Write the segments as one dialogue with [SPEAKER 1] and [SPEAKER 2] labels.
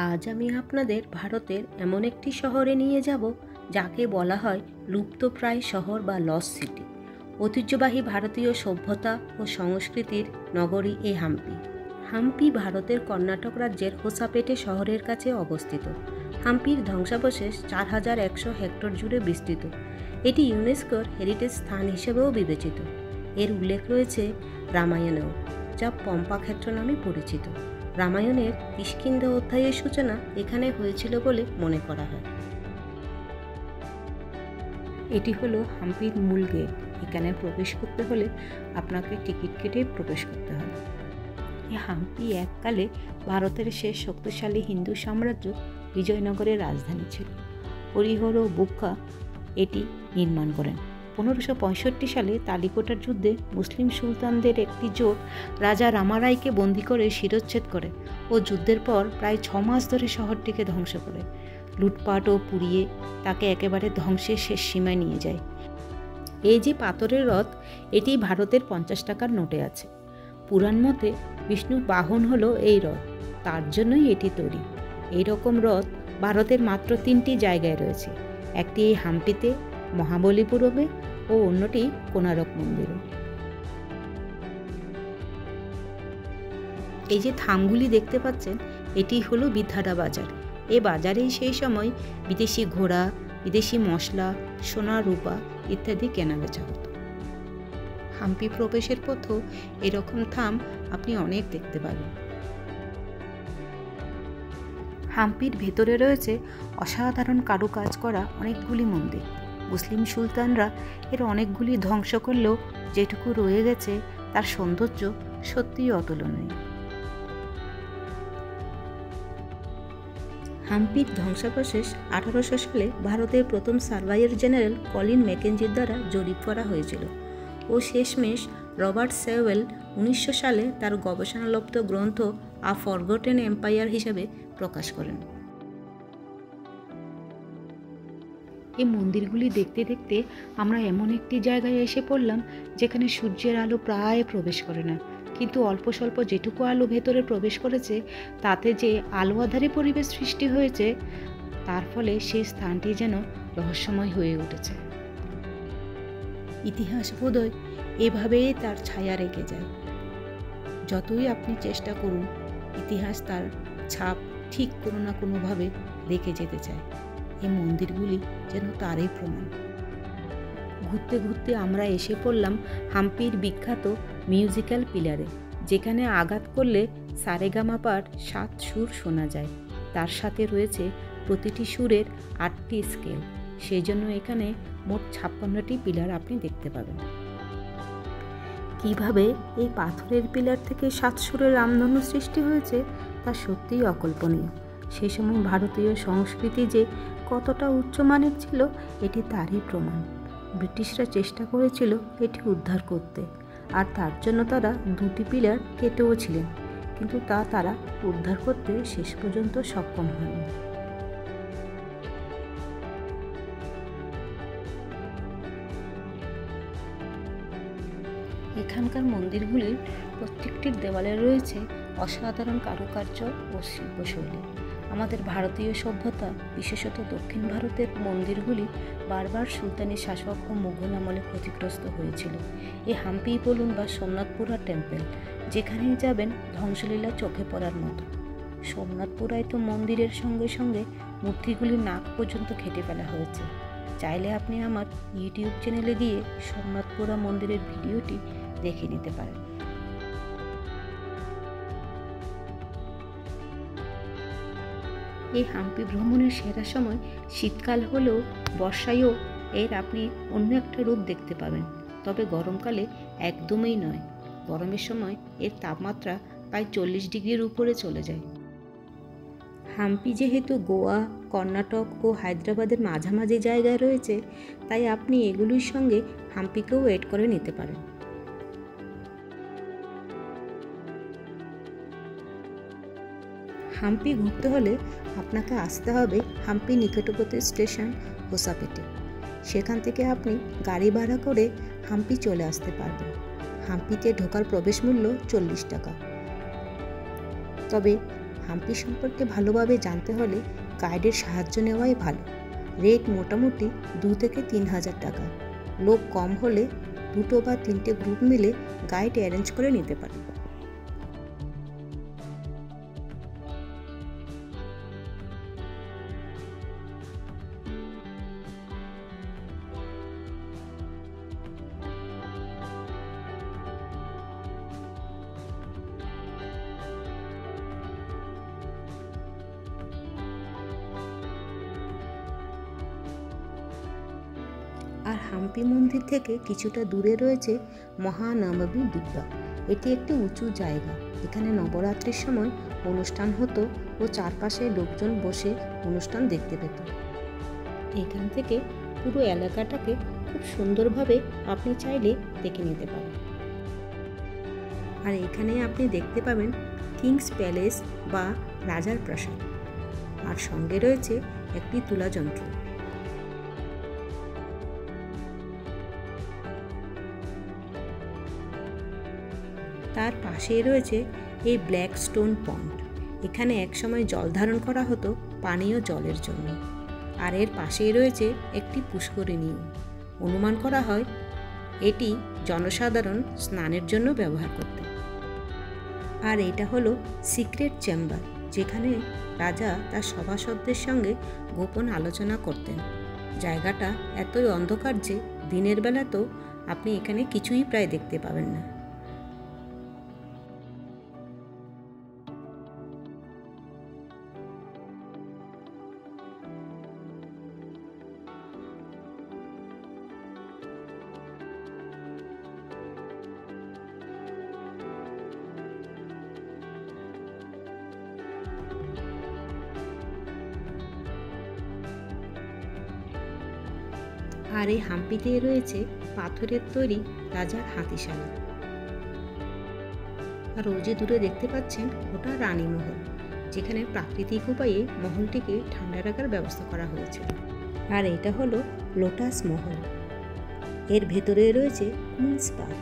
[SPEAKER 1] আজ আমি আপনাদের ভারতের এমন একটি শহরে নিয়ে যাব যাকে বলা হয় লুপ্তপ্রায় শহর বা লস্ট সিটি। ঐতিহ্যবাহী ভারতীয় সভ্যতা ও সংস্কৃতির নগরী এই হাম্পি। হাম্পি ভারতের কর্ণাটক রাজ্যের হোসাপেটে শহরের কাছে অবস্থিত। হাম্পির ধ্বংসাবশেষ 4100 হেক্টর জুড়ে বিস্তৃত। এটি ইউনেস্কোর হেরিটেজ স্থান হিসেবেও বিবেচিত। এর উল্লেখ রয়েছে রামায়ণেও, যা পম্পা ক্ষেত্র নামে পরিচিত। রামায়ণের কিষ্কিন্ধা অধ্যায়ের সূচনা এখানে হয়েছিল বলে মনে করা হয়। এটি হলো হাম্পির মূল গেট। এখানে প্রবেশ করতে হলে আপনাকে টিকিট কেটে প্রবেশ করতে হবে। এই হাম্পি এককালে ভারতের শেষ শক্তিশালী হিন্দু সাম্রাজ্য বিজয়নগরের রাজধানী ছিল। হরিহর ও বুক্কা এটি নির্মাণ করেন। 1565 সালে তালিকোটার যুদ্ধে মুসলিম সুলতানদের একটি জোট রাজা রামারাইকে বন্দী করে শিরচ্ছেদ করে ও যুদ্ধের পর প্রায় 6 মাস ধরে শহরটিকে ধ্বংস করে, লুটপাট ও পুড়িয়ে তাকে একেবারে ধ্বংসের শেষ সীমায় নিয়ে যায়। এই যে পাথরের রথ, এটি ভারতের 50 টাকার নোটে আছে। পুরাণ মতে বিষ্ণুর বাহন হলো এই রথ, তার জন্যই এটি তৈরি। এই রকম রথ ভারতের মাত্র 3টি জায়গায় রয়েছে। একটি এই হাম্পিতে, মহাবলীপুরমে ও অন্যটি কোণারক মন্দিরে। এই যে থামগুলি দেখতে পাচ্ছেন, এটি হলো বিধাটা বাজার। এ বাজারেই সেই সময় বিদেশি ঘোড়া, বিদেশি মশলা, সোনা রূপা ইত্যাদি কেনাবেচা হতো। হাম্পি প্রবেশের পথেও এরকম থাম আপনি অনেক দেখতে পাবেন। হাম্পির ভেতরে রয়েছে অসাধারণ কারুকাজ করা অনেকগুলি মন্দির। মুসলিম সুলতানরা এর অনেকগুলি ধ্বংস করলেও যেটুকু রয়ে গেছে তার সৌন্দর্য সত্যিই অতুলনীয়। হাম্পির ধ্বংসাবশেষ 1800 সালে ভারতের প্রথম সার্ভেয়ার জেনারেল কলিন ম্যাকেঞ্জির দ্বারা জরিপ করা হয়েছিল ও শেষমেশ রবার্ট সেওয়েল 1900 সালে তার গবেষণালব্ধ গ্রন্থ আ ফরগটেন এম্পায়ার হিসেবে প্রকাশ করেন। এই মন্দিরগুলি দেখতে দেখতে আমরা এমন একটি জায়গায় এসে পড়লাম যেখানে সূর্যের আলো প্রায় প্রবেশ করে না, কিন্তু অল্প স্বল্প যেটুকু আলো ভেতরে প্রবেশ করেছে তাতে যে আলো আধারে পরিবেশ সৃষ্টি হয়েছে, তার ফলে সেই স্থানটি যেন রহস্যময় হয়ে উঠেছে। ইতিহাস বোধহয় এভাবেই তার ছায়া রেখে যায়। যতই আপনি চেষ্টা করুন, ইতিহাস তার ছাপ ঠিক কোনো না কোনোভাবে রেখে যেতে চায়। এই মন্দিরগুলি যেন তারই প্রমাণ। ঘুরতে ঘুরতে আমরা এসে পড়লাম হাম্পির বিখ্যাত মিউজিক্যাল পিলারে, যেখানে আঘাত করলে সারেগামাপার 7 সুর শোনা যায়। তার সাথে রয়েছে প্রতিটি সুরের 8টি স্কেল। সেই জন্য এখানে মোট 56টি পিলার আপনি দেখতে পাবেন। কিভাবে এই পাথরের পিলার থেকে 7 সুরের রামধনু সৃষ্টি হয়েছে তা সত্যিই অকল্পনীয়। সেই সময় ভারতীয় সংস্কৃতি যে কতটা উচ্চমানের ছিল এটি তারই প্রমাণ। ব্রিটিশরা চেষ্টা করেছিল এটি উদ্ধার করতে, আর তার জন্য তারা 2টি পিলার কেটেও ছিলেন, কিন্তু তারা উদ্ধার করতে শেষ পর্যন্ত সক্ষম হয়নি। এখানকার মন্দিরগুলির প্রত্যেকটির দেওয়ালে রয়েছে অসাধারণ কারুকার্য ও শিল্পশৈলী। আমাদের ভারতীয় সভ্যতা, বিশেষত দক্ষিণ ভারতের মন্দিরগুলি বারবার সুলতানি শাসক ও মুঘল আমলে ক্ষতিগ্রস্ত হয়েছিল। এই হাম্পি বলুন বা সোমনাথপুরা টেম্পল, যেখানেই যাবেন ধ্বংসলীলা চোখে পড়ার মতো। সোমনাথপুরায় তো মন্দিরের সঙ্গে সঙ্গে মূর্তিগুলির নাক পর্যন্ত কেটে ফেলা হয়েছে। চাইলে আপনি আমার ইউটিউব চ্যানেলে গিয়ে সোমনাথপুরা মন্দিরের ভিডিওটি দেখে নিতে পারেন। এই হাম্পি ভ্রমণের সেরা সময় শীতকাল হলেও বর্ষায়ও এর আপনি অন্য একটা রূপ দেখতে পাবেন, তবে গরমকালে একদমই নয়। গরমের সময় এর তাপমাত্রা প্রায় 40 ডিগ্রির উপরে চলে যায়। হাম্পি যেহেতু গোয়া, কর্ণাটক ও হায়দ্রাবাদের মাঝামাঝি জায়গায় রয়েছে, তাই আপনি এগুলির সঙ্গে হাম্পিকেও এড করে নিতে পারেন। হাম্পি ঘুরতে হলে আপনাকে আসতে হবে হাম্পি নিকটবর্তী স্টেশন হোসাপেটে। সেখান থেকে আপনি গাড়ি ভাড়া করে হাম্পি চলে আসতে পারবেন। হাম্পিতে ঢোকার প্রবেশ মূল্য 40 টাকা। তবে হাম্পি সম্পর্কে ভালোভাবে জানতে হলে গাইডের সাহায্য নেওয়াই ভালো। রেট মোটামুটি 2 থেকে 3,000 টাকা। লোক কম হলে 2 বা 3টে গ্রুপ মিলে গাইড অ্যারেঞ্জ করে নিতে পারে। আর হাম্পি মন্দির থেকে কিছুটা দূরে রয়েছে মহানবমী দিব্যা। এটি একটি উঁচু জায়গা। এখানে নবরাত্রির সময় অনুষ্ঠান হতো ও চারপাশে লোকজন বসে অনুষ্ঠান দেখতে পেত। এখান থেকে পুরো এলাকাটাকে খুব সুন্দরভাবে আপনি চাইলে দেখে নিতে পারেন। আর এখানে আপনি দেখতে পাবেন কিংস প্যালেস বা রাজার প্রাসাদ, আর সঙ্গে রয়েছে একটি তুলা যন্ত্র। তার পাশেই রয়েছে এই ব্ল্যাক স্টোন পন্ড। এখানে একসময় জল ধারণ করা হতো পানীয় জলের জন্য। আর এর পাশেই রয়েছে একটি পুষ্করিণীও। অনুমান করা হয় এটি জনসাধারণ স্নানের জন্য ব্যবহার করত। আর এটা হলো সিক্রেট চেম্বার, যেখানে রাজা তার সভাসদদের সঙ্গে গোপন আলোচনা করতেন। জায়গাটা এতই অন্ধকার যে দিনের বেলাতেও আপনি এখানে কিছুই প্রায় দেখতে পাবেন না। আর এই হাম্পিতে রয়েছে পাথরের তৈরি রাজার হাতিশালা। আর ওই যে দূরে দেখতে পাচ্ছেন ওটা রানী মহল, যেখানে প্রাকৃতিক উপায়ে মহলটিকে ঠান্ডা রাখার ব্যবস্থা করা হয়েছে। আর এটা হলো লোটাস মহল। এর ভেতরে রয়েছে কুইন্স বাথ,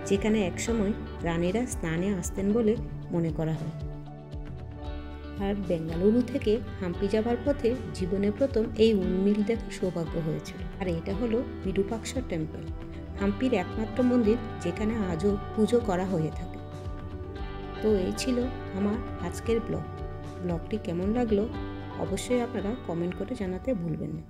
[SPEAKER 1] যেখানে একসময় রানীরা স্নানে আসতেন বলে মনে করা হয়। আর বেঙ্গালুরু থেকে হাম্পি যাবার পথে জীবনে প্রথম এই উইন্ডমিল দেখার সৌভাগ্য হয়েছিল। আর এটা হলো বিরূপাক্ষ টেম্পল, হাম্পির একমাত্র মন্দির যেখানে আজও পুজো করা হয়ে থাকে। তো এই ছিল আমার আজকের ব্লগটি কেমন লাগলো অবশ্যই আপনারা কমেন্ট করে জানাতে ভুলবেন না।